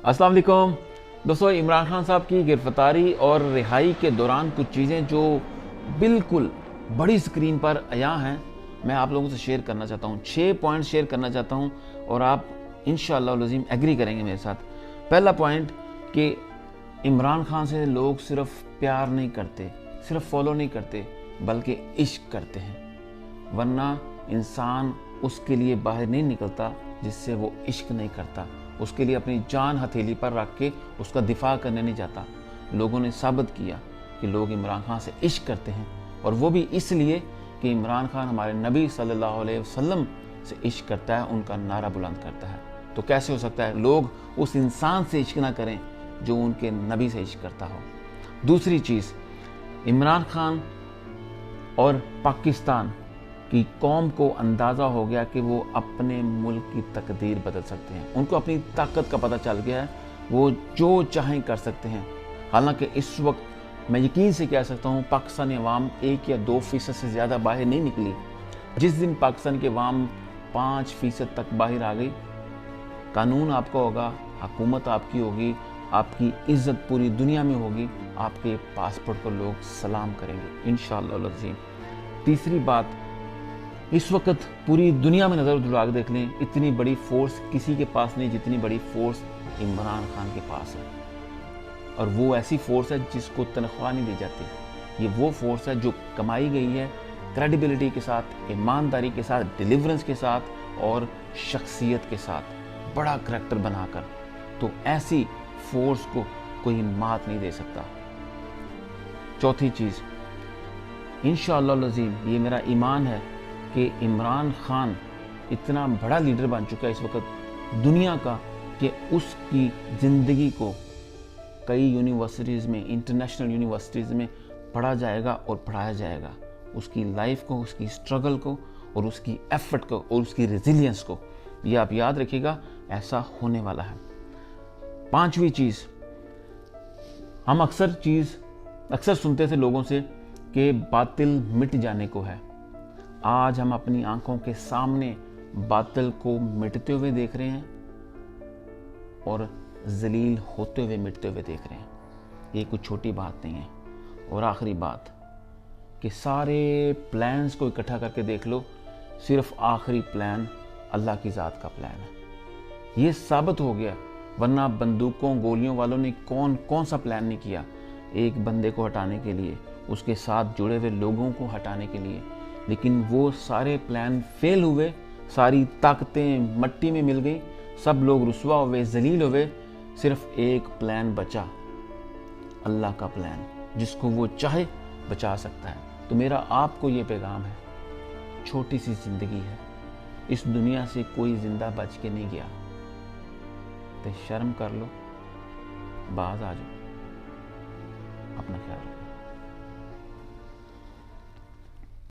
अस्सलाम वालेकुम दोस्तों, इमरान खान साहब की गिरफ्तारी और रिहाई के दौरान कुछ चीज़ें जो बिल्कुल बड़ी स्क्रीन पर अया हैं, मैं आप लोगों से शेयर करना चाहता हूँ। 6 पॉइंट शेयर करना चाहता हूँ और आप इंशाअल्लाह लज़ीम एग्री करेंगे मेरे साथ। पहला पॉइंट कि इमरान खान से लोग सिर्फ प्यार नहीं करते, सिर्फ फॉलो नहीं करते, बल्कि इश्क करते हैं। वरना इंसान उसके लिए बाहर नहीं निकलता जिससे वो इश्क नहीं करता, उसके लिए अपनी जान हथेली पर रख के उसका दिफा करने नहीं जाता। लोगों ने साबित किया कि लोग इमरान खान से इश्क करते हैं, और वो भी इसलिए कि इमरान खान हमारे नबी सल्लल्लाहु अलैहि वसल्लम से इश्क करता है, उनका नारा बुलंद करता है। तो कैसे हो सकता है लोग उस इंसान से इश्क ना करें जो उनके नबी से इश्क करता हो। दूसरी चीज़, इमरान खान और पाकिस्तान कि कौम को अंदाज़ा हो गया कि वो अपने मुल्क की तकदीर बदल सकते हैं। उनको अपनी ताकत का पता चल गया है, वो जो चाहें कर सकते हैं। हालांकि इस वक्त मैं यकीन से कह सकता हूँ पाकिस्तानी अवाम 1 या 2% से ज़्यादा बाहर नहीं निकली। जिस दिन पाकिस्तान की अवाम 5% तक बाहर आ गई, कानून आपका होगा, हुकूमत आपकी होगी, आपकी इज़्ज़त पूरी दुनिया में होगी, आपके पासपोर्ट को लोग सलाम करेंगे इंशाअल्लाह लज़ीम। तीसरी बात, इस वक्त पूरी दुनिया में नज़र उठा के देख लें, इतनी बड़ी फोर्स किसी के पास नहीं जितनी बड़ी फोर्स इमरान खान के पास है। और वो ऐसी फोर्स है जिसको तनख्वाह नहीं दी जाती। ये वो फोर्स है जो कमाई गई है क्रेडिबिलिटी के साथ, ईमानदारी के साथ, डिलीवरेंस के साथ और शख्सियत के साथ, बड़ा करैक्टर बनाकर। तो ऐसी फोर्स को कोई मात नहीं दे सकता। चौथी चीज़, इंशाअल्लाह लज़ीम ये मेरा ईमान है कि इमरान खान इतना बड़ा लीडर बन चुका है इस वक्त दुनिया का कि उसकी ज़िंदगी को कई यूनिवर्सिटीज़ में, इंटरनेशनल यूनिवर्सिटीज़ में पढ़ा जाएगा और पढ़ाया जाएगा। उसकी लाइफ को, उसकी स्ट्रगल को और उसकी एफर्ट को और उसकी रेजिलियंस को, ये आप याद रखिएगा, ऐसा होने वाला है। पांचवी चीज़, हम अक्सर सुनते थे लोगों से कि बातिल मिट जाने को है। आज हम अपनी आंखों के सामने बातिल को मिटते हुए देख रहे हैं और जलील होते हुए मिटते हुए देख रहे हैं। ये कुछ छोटी बात नहीं है। और आखिरी बात कि सारे प्लान्स को इकट्ठा करके देख लो, सिर्फ आखिरी प्लान अल्लाह की ज़ात का प्लान है। ये साबित हो गया, वरना बंदूकों गोलियों वालों ने कौन कौन सा प्लान नहीं किया एक बंदे को हटाने के लिए, उसके साथ जुड़े हुए लोगों को हटाने के लिए। लेकिन वो सारे प्लान फेल हुए, सारी ताकतें मट्टी में मिल गई, सब लोग रुसवा हुए, जलील हुए। सिर्फ एक प्लान बचा, अल्लाह का प्लान, जिसको वो चाहे बचा सकता है। तो मेरा आपको ये पैगाम है, छोटी सी जिंदगी है, इस दुनिया से कोई जिंदा बच के नहीं गया। तो शर्म कर लो, बाज आ जाओ, अपना ख्याल रखो।